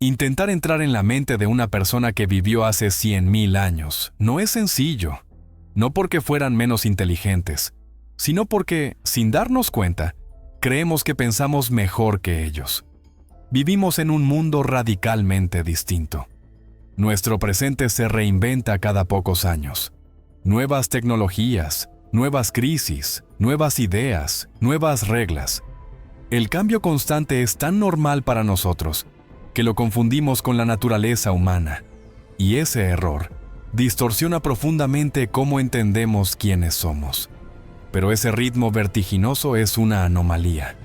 Intentar entrar en la mente de una persona que vivió hace 100.000 años no es sencillo, no porque fueran menos inteligentes, sino porque, sin darnos cuenta, creemos que pensamos mejor que ellos. Vivimos en un mundo radicalmente distinto. Nuestro presente se reinventa cada pocos años. Nuevas tecnologías, nuevas crisis, nuevas ideas, nuevas reglas. El cambio constante es tan normal para nosotros que lo confundimos con la naturaleza humana, y ese error distorsiona profundamente cómo entendemos quiénes somos. Pero ese ritmo vertiginoso es una anomalía.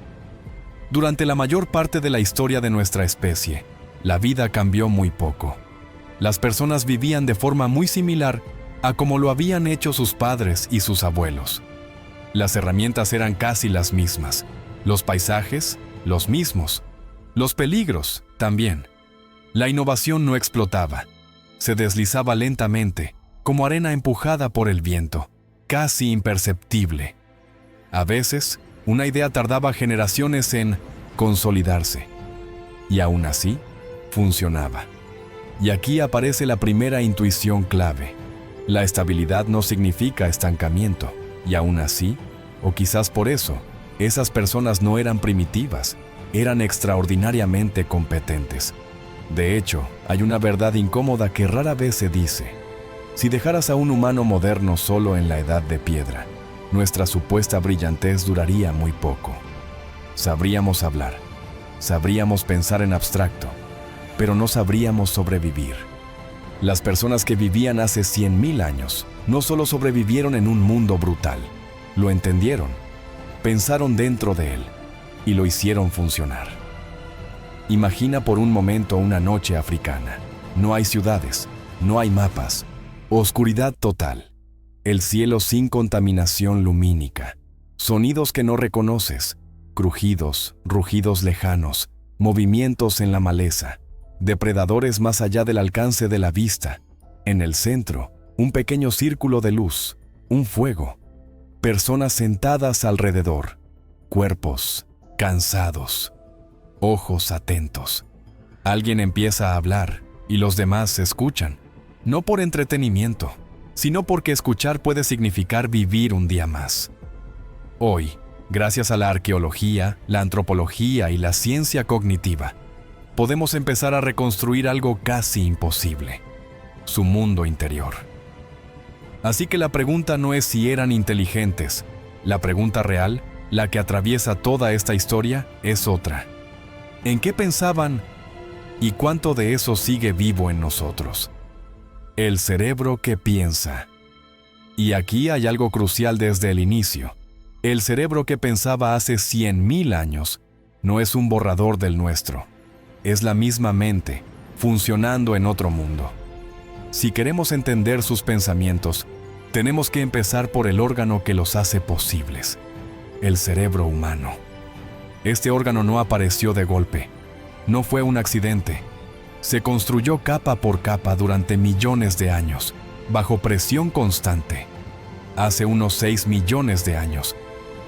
Durante la mayor parte de la historia de nuestra especie, la vida cambió muy poco. Las personas vivían de forma muy similar a como lo habían hecho sus padres y sus abuelos. Las herramientas eran casi las mismas, los paisajes, los mismos, los peligros también. La innovación no explotaba, se deslizaba lentamente, como arena empujada por el viento, casi imperceptible. A veces, una idea tardaba generaciones en consolidarse, y aún así, funcionaba. Y aquí aparece la primera intuición clave. La estabilidad no significa estancamiento, y aún así, o quizás por eso, esas personas no eran primitivas, eran extraordinariamente competentes. De hecho, hay una verdad incómoda que rara vez se dice. Si dejaras a un humano moderno solo en la edad de piedra, nuestra supuesta brillantez duraría muy poco. Sabríamos hablar, sabríamos pensar en abstracto, pero no sabríamos sobrevivir. Las personas que vivían hace 100.000 años no solo sobrevivieron en un mundo brutal, lo entendieron, pensaron dentro de él y lo hicieron funcionar. Imagina por un momento una noche africana. No hay ciudades, no hay mapas, oscuridad total, el cielo sin contaminación lumínica, sonidos que no reconoces, crujidos, rugidos lejanos, movimientos en la maleza, depredadores más allá del alcance de la vista. En el centro, un pequeño círculo de luz, un fuego, personas sentadas alrededor, cuerpos cansados, ojos atentos. Alguien empieza a hablar y los demás escuchan, no por entretenimiento, sino porque escuchar puede significar vivir un día más. Hoy, gracias a la arqueología, la antropología y la ciencia cognitiva, podemos empezar a reconstruir algo casi imposible: su mundo interior. Así que la pregunta no es si eran inteligentes. La pregunta real, la que atraviesa toda esta historia, es otra. ¿En qué pensaban y cuánto de eso sigue vivo en nosotros? El cerebro que piensa. Y aquí hay algo crucial desde el inicio. El cerebro que pensaba hace 100.000 años no es un borrador del nuestro. Es la misma mente, funcionando en otro mundo. Si queremos entender sus pensamientos, tenemos que empezar por el órgano que los hace posibles: el cerebro humano. Este órgano no apareció de golpe, no fue un accidente. Se construyó capa por capa durante millones de años, bajo presión constante. Hace unos 6 millones de años,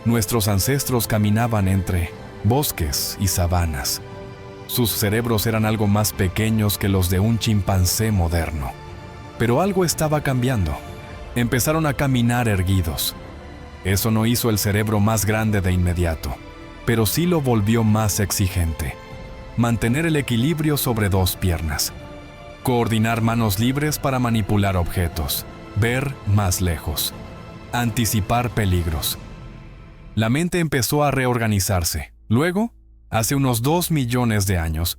nuestros ancestros caminaban entre bosques y sabanas. Sus cerebros eran algo más pequeños que los de un chimpancé moderno. Pero algo estaba cambiando. Empezaron a caminar erguidos. Eso no hizo el cerebro más grande de inmediato, pero sí lo volvió más exigente. Mantener el equilibrio sobre 2 piernas. Coordinar manos libres para manipular objetos. Ver más lejos. Anticipar peligros. La mente empezó a reorganizarse. Luego, hace unos 2 millones de años,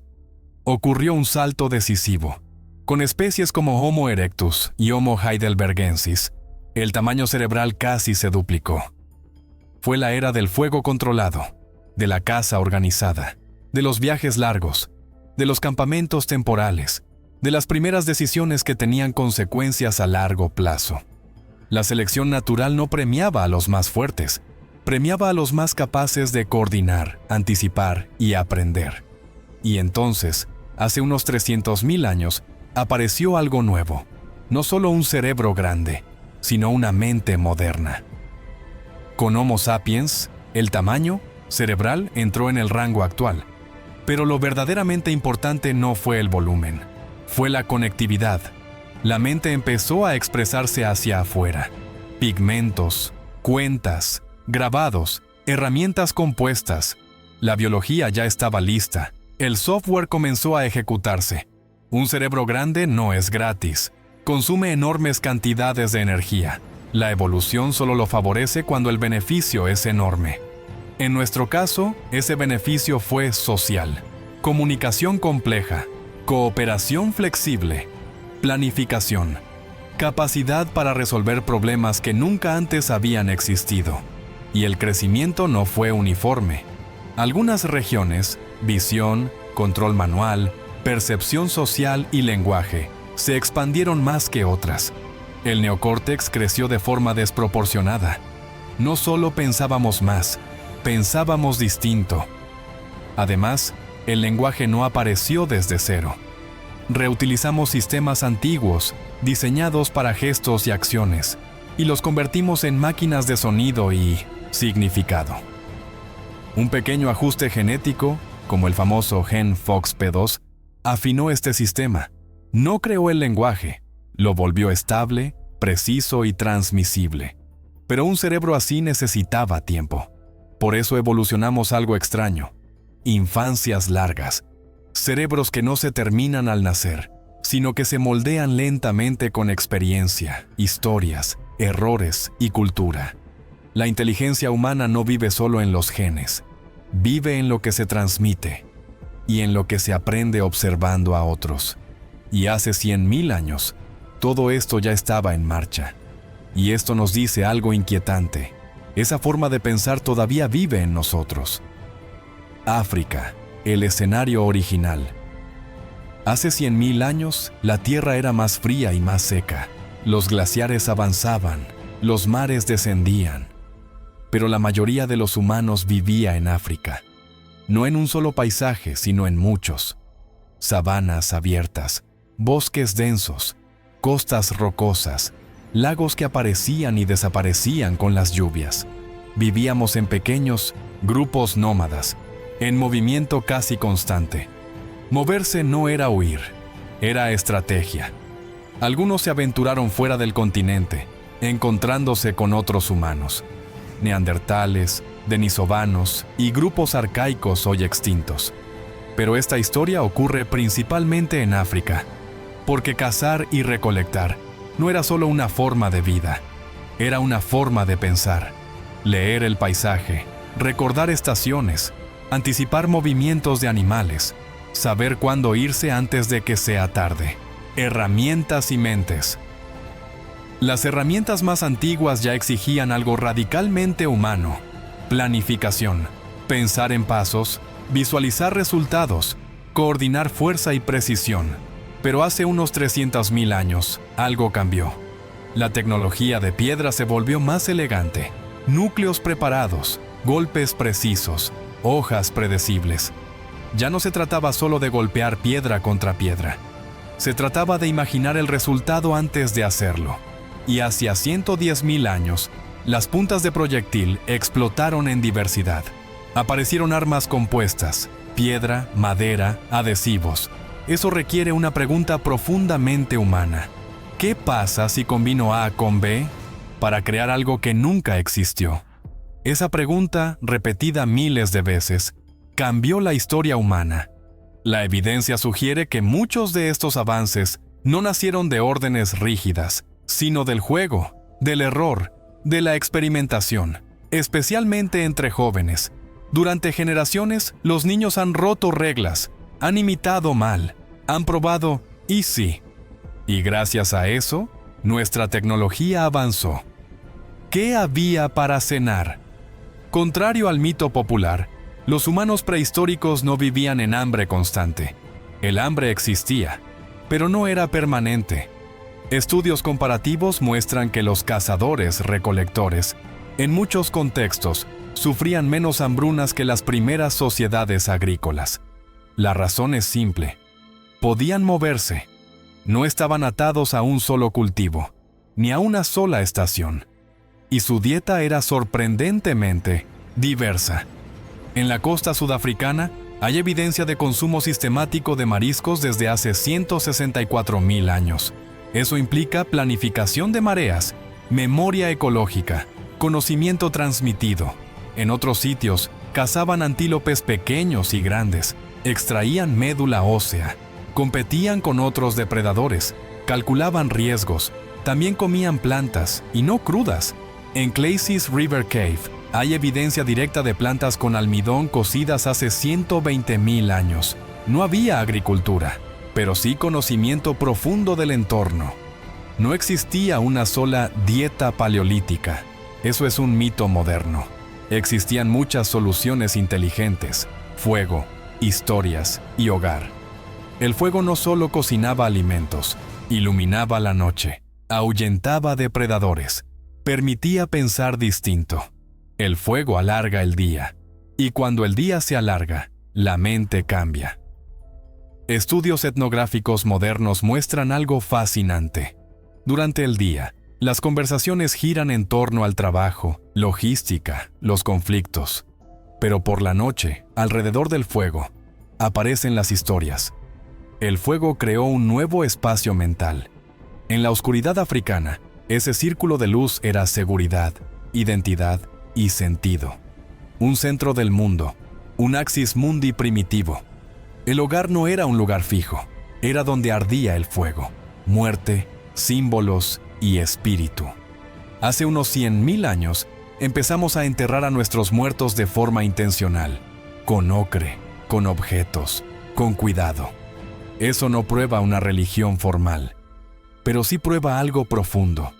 ocurrió un salto decisivo. Con especies como Homo erectus y Homo heidelbergensis, el tamaño cerebral casi se duplicó. Fue la era del fuego controlado, de la caza organizada, de los viajes largos, de los campamentos temporales, de las primeras decisiones que tenían consecuencias a largo plazo. La selección natural no premiaba a los más fuertes, premiaba a los más capaces de coordinar, anticipar y aprender. Y entonces, hace unos 300.000 años, apareció algo nuevo. No solo un cerebro grande, sino una mente moderna. Con Homo sapiens, el tamaño cerebral entró en el rango actual. Pero lo verdaderamente importante no fue el volumen, fue la conectividad. La mente empezó a expresarse hacia afuera. Pigmentos, cuentas, grabados, herramientas compuestas. La biología ya estaba lista. El software comenzó a ejecutarse. Un cerebro grande no es gratis. Consume enormes cantidades de energía. La evolución solo lo favorece cuando el beneficio es enorme. En nuestro caso, ese beneficio fue social. Comunicación compleja, cooperación flexible, planificación, capacidad para resolver problemas que nunca antes habían existido. Y el crecimiento no fue uniforme. Algunas regiones, visión, control manual, percepción social y lenguaje, se expandieron más que otras. El neocórtex creció de forma desproporcionada. No solo pensábamos más, pensábamos distinto. Además, el lenguaje no apareció desde cero. Reutilizamos sistemas antiguos, diseñados para gestos y acciones, y los convertimos en máquinas de sonido y significado. Un pequeño ajuste genético, como el famoso gen FOXP2, afinó este sistema. No creó el lenguaje, lo volvió estable, preciso y transmisible. Pero un cerebro así necesitaba tiempo. Por eso evolucionamos algo extraño. Infancias largas. Cerebros que no se terminan al nacer, sino que se moldean lentamente con experiencia, historias, errores y cultura. La inteligencia humana no vive solo en los genes. Vive en lo que se transmite y en lo que se aprende observando a otros. Y hace 100.000 años, todo esto ya estaba en marcha. Y esto nos dice algo inquietante. Esa forma de pensar todavía vive en nosotros. África, el escenario original. Hace 100.000 años, la Tierra era más fría y más seca. Los glaciares avanzaban, los mares descendían. Pero la mayoría de los humanos vivía en África. No en un solo paisaje, sino en muchos. Sabanas abiertas, bosques densos, costas rocosas, lagos que aparecían y desaparecían con las lluvias. Vivíamos en pequeños grupos nómadas, en movimiento casi constante. Moverse no era huir, era estrategia. Algunos se aventuraron fuera del continente, encontrándose con otros humanos. Neandertales, denisovanos y grupos arcaicos hoy extintos. Pero esta historia ocurre principalmente en África, porque cazar y recolectar no era solo una forma de vida, era una forma de pensar, leer el paisaje, recordar estaciones, anticipar movimientos de animales, saber cuándo irse antes de que sea tarde. Herramientas y mentes. Las herramientas más antiguas ya exigían algo radicalmente humano: planificación, pensar en pasos, visualizar resultados, coordinar fuerza y precisión. Pero hace unos 300.000 años, algo cambió. La tecnología de piedra se volvió más elegante. Núcleos preparados, golpes precisos, hojas predecibles. Ya no se trataba solo de golpear piedra contra piedra. Se trataba de imaginar el resultado antes de hacerlo. Y hacia 110.000 años, las puntas de proyectil explotaron en diversidad. Aparecieron armas compuestas, piedra, madera, adhesivos. Eso requiere una pregunta profundamente humana. ¿Qué pasa si combino A con B para crear algo que nunca existió? Esa pregunta, repetida miles de veces, cambió la historia humana. La evidencia sugiere que muchos de estos avances no nacieron de órdenes rígidas, sino del juego, del error, de la experimentación, especialmente entre jóvenes. Durante generaciones, los niños han roto reglas, han imitado mal, han probado y sí. Y gracias a eso, nuestra tecnología avanzó. ¿Qué había para cenar? Contrario al mito popular, los humanos prehistóricos no vivían en hambre constante. El hambre existía, pero no era permanente. Estudios comparativos muestran que los cazadores-recolectores, en muchos contextos, sufrían menos hambrunas que las primeras sociedades agrícolas. La razón es simple: podían moverse. No estaban atados a un solo cultivo, ni a una sola estación. Y su dieta era sorprendentemente diversa. En la costa sudafricana, Hay evidencia de consumo sistemático de mariscos desde hace 164.000 años. Eso implica planificación de mareas, memoria ecológica, conocimiento transmitido. En otros sitios, cazaban antílopes pequeños y grandes, extraían médula ósea, competían con otros depredadores, calculaban riesgos, también comían plantas, y no crudas. En Clay's River Cave hay evidencia directa de plantas con almidón cocidas hace 120.000 años. No había agricultura, pero sí conocimiento profundo del entorno. No existía una sola dieta paleolítica. Eso es un mito moderno. Existían muchas soluciones inteligentes: fuego, historias y hogar. El fuego no solo cocinaba alimentos, iluminaba la noche, ahuyentaba depredadores, permitía pensar distinto. El fuego alarga el día, y cuando el día se alarga, la mente cambia. Estudios etnográficos modernos muestran algo fascinante. Durante el día, las conversaciones giran en torno al trabajo, logística, los conflictos. Pero por la noche, alrededor del fuego, aparecen las historias. El fuego creó un nuevo espacio mental. En la oscuridad africana, ese círculo de luz era seguridad, identidad y sentido. Un centro del mundo, un axis mundi primitivo. El hogar no era un lugar fijo, era donde ardía el fuego, muerte, símbolos y espíritu. Hace unos 100.000 años, empezamos a enterrar a nuestros muertos de forma intencional, con ocre, con objetos, con cuidado. Eso no prueba una religión formal, pero sí prueba algo profundo.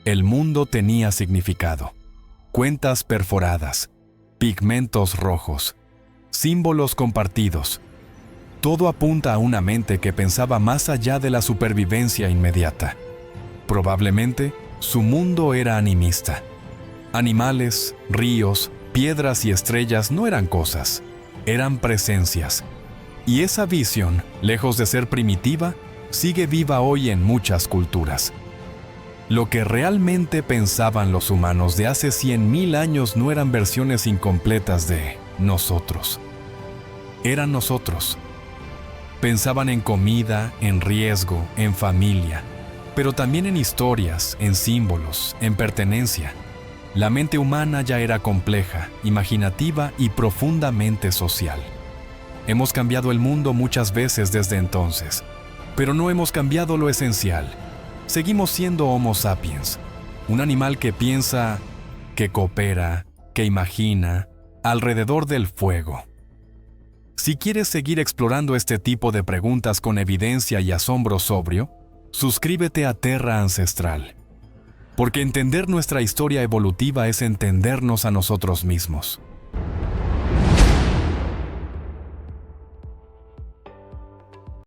El mundo tenía significado. Cuentas perforadas, pigmentos rojos, símbolos compartidos. Todo apunta a una mente que pensaba más allá de la supervivencia inmediata. Probablemente, su mundo era animista. Animales, ríos, piedras y estrellas no eran cosas, eran presencias. Y esa visión, lejos de ser primitiva, sigue viva hoy en muchas culturas. Lo que realmente pensaban los humanos de hace 100.000 años no eran versiones incompletas de nosotros. Eran nosotros. Pensaban en comida, en riesgo, en familia, pero también en historias, en símbolos, en pertenencia. La mente humana ya era compleja, imaginativa y profundamente social. Hemos cambiado el mundo muchas veces desde entonces, pero no hemos cambiado lo esencial. Seguimos siendo Homo sapiens, un animal que piensa, que coopera, que imagina, alrededor del fuego. Si quieres seguir explorando este tipo de preguntas con evidencia y asombro sobrio, suscríbete a Terra Ancestral, porque entender nuestra historia evolutiva es entendernos a nosotros mismos.